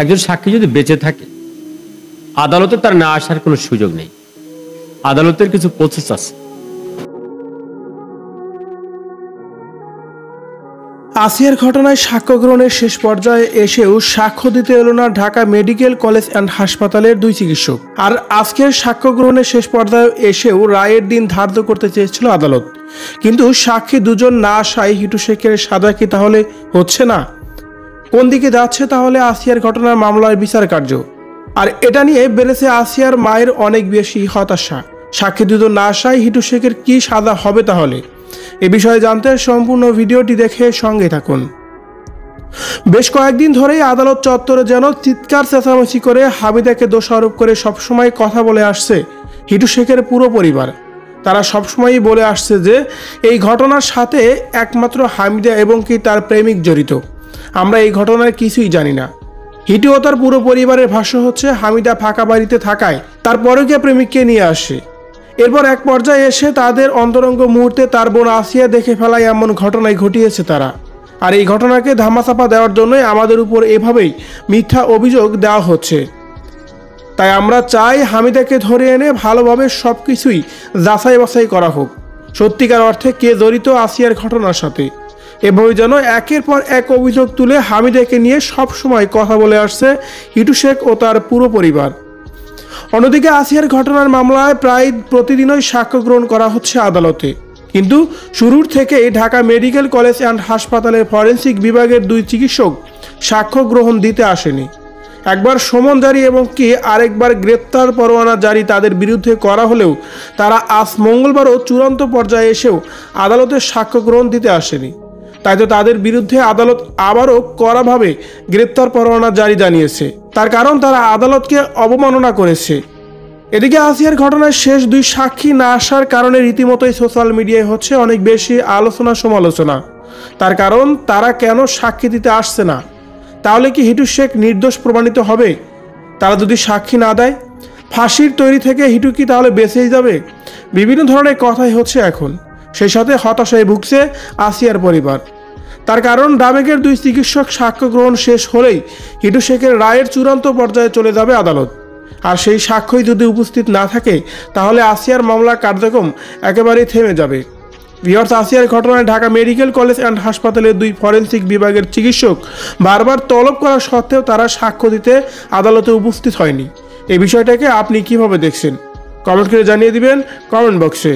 একজন সাক্ষী যদি বেঁচে থাকে আদালতে তার না আসার কোনো সুযোগ নেই। আদালতের কিছু প্রসেস আছে। আসিয়ার ঘটনায় সাক্ষ্য গ্রহণের শেষ পর্যায়ে এসেও সাক্ষ্য দিতে এলো না ঢাকা মেডিকেল কলেজ অ্যান্ড হাসপাতালের 2 চিকিৎসক। আর আজকের সাক্ষ্য গ্রহণের শেষ পর্যায়ে এসেও রায়ের দিন ধার্য করতে চেয়েছিল আদালত, কিন্তু সাক্ষী দুজন না আসায় হিটু শেখের সাজা কি তাহলে হচ্ছে না? কোন দিকে যাচ্ছে তাহলে আসিয়ার ঘটনার মামলার বিচার কার্য? আর এটা নিয়ে বেড়েছে আসিয়ার মায়ের অনেক বেশি হতাশা। সাক্ষী দুজন না আসায় হিটু শেখের কি সাজা হবে তাহলে? এ বিষয়ে জানতে সম্পূর্ণ ভিডিওটি দেখে সঙ্গে থাকুন। বেশ কয়েকদিন ধরেই আদালত চত্বরে যেন চিৎকার চেঁচামেচি করে হামিদাকে দোষারোপ করে সবসময় কথা বলে আসছে হিটু শেখের পুরো পরিবার। তারা সবসময়ই বলে আসছে যে এই ঘটনার সাথে একমাত্র হামিদা এবং কি তার প্রেমিক জড়িত। আমরা এই ঘটনার কিছুই জানি না। হিটু ও তার পুরো পরিবারের ভাষ্য হচ্ছে হামিদা ফাঁকা বাড়িতে থাকায় তার পরকীয়া প্রেমিককে নিয়ে আসে। এরপর এক পর্যায়ে এসে তাদের অন্তরঙ্গ মুহূর্তে তার বোন আসিয়া দেখে ফেলায় এমন ঘটনায় ঘটিয়েছে তারা। আর এই ঘটনাকে ধামাচাপা দেওয়ার জন্যই আমাদের উপর এভাবেই মিথ্যা অভিযোগ দেওয়া হচ্ছে। তাই আমরা চাই হামিদাকে ধরে এনে ভালোভাবে সব কিছুই যাচাই বাছাই করা হোক, সত্যিকার অর্থে কে জড়িত আসিয়ার ঘটনার সাথে। এভাবে যেন একের পর এক অভিযোগ তুলে হামিদাকে নিয়ে সব সময় কথা বলে আসছে হিটু শেখ ও তার পুরো পরিবার। অন্যদিকে আসিয়ার ঘটনার মামলায় প্রায় প্রতিদিনই সাক্ষ্য গ্রহণ করা হচ্ছে আদালতে, কিন্তু শুরুর থেকেই ঢাকা মেডিকেল কলেজ অ্যান্ড হাসপাতালের ফরেনসিক বিভাগের 2 চিকিৎসক সাক্ষ্য গ্রহণ দিতে আসেনি। একবার সমন জারি এবং কি আরেকবার গ্রেপ্তার পরোয়ানা জারি তাদের বিরুদ্ধে করা হলেও তারা আজ মঙ্গলবারও চূড়ান্ত পর্যায়ে এসেও আদালতের সাক্ষ্য গ্রহণ দিতে আসেনি। তাই তো তাদের বিরুদ্ধে আদালত আবারও কড়াভাবে গ্রেপ্তার পরোয়ানা জারি জানিয়েছে। তার কারণ তারা আদালতকে অবমাননা করেছে। এদিকে আসিয়ার ঘটনায় শেষ 2 সাক্ষী না আসার কারণে রীতিমতোই সোশ্যাল মিডিয়ায় হচ্ছে অনেক বেশি আলোচনা সমালোচনা। তার কারণ তারা কেন সাক্ষী দিতে আসছে না? তাহলে কি হিটু শেখ নির্দোষ প্রমাণিত হবে? তারা যদি সাক্ষী না দেয় ফাঁসির তৈরি থেকে হিটু কি তাহলে বেঁচেই যাবে? বিভিন্ন ধরনের কথাই হচ্ছে এখন। সেই সাথে হতাশায় ভুগছে আসিয়ার পরিবার। তার কারণ ডাবেকের 2 চিকিৎসক সাক্ষ্য গ্রহণ শেষ হলেই হিটু শেখের রায়ের চূড়ান্ত পর্যায়ে চলে যাবে আদালত। আর সেই সাক্ষ্যই যদি উপস্থিত না থাকে তাহলে আসিয়ার মামলা কার্যক্রম একেবারেই থেমে যাবে। ভিউয়ার্স, আসিয়ার ঘটনায় ঢাকা মেডিকেল কলেজ অ্যান্ড হাসপাতালের 2 ফরেনসিক বিভাগের চিকিৎসক বারবার তলব করা সত্ত্বেও তারা সাক্ষ্য দিতে আদালতে উপস্থিত হয়নি। এই বিষয়টাকে আপনি কিভাবে দেখছেন? কমেন্ট করে জানিয়ে দিবেন কমেন্ট বক্সে।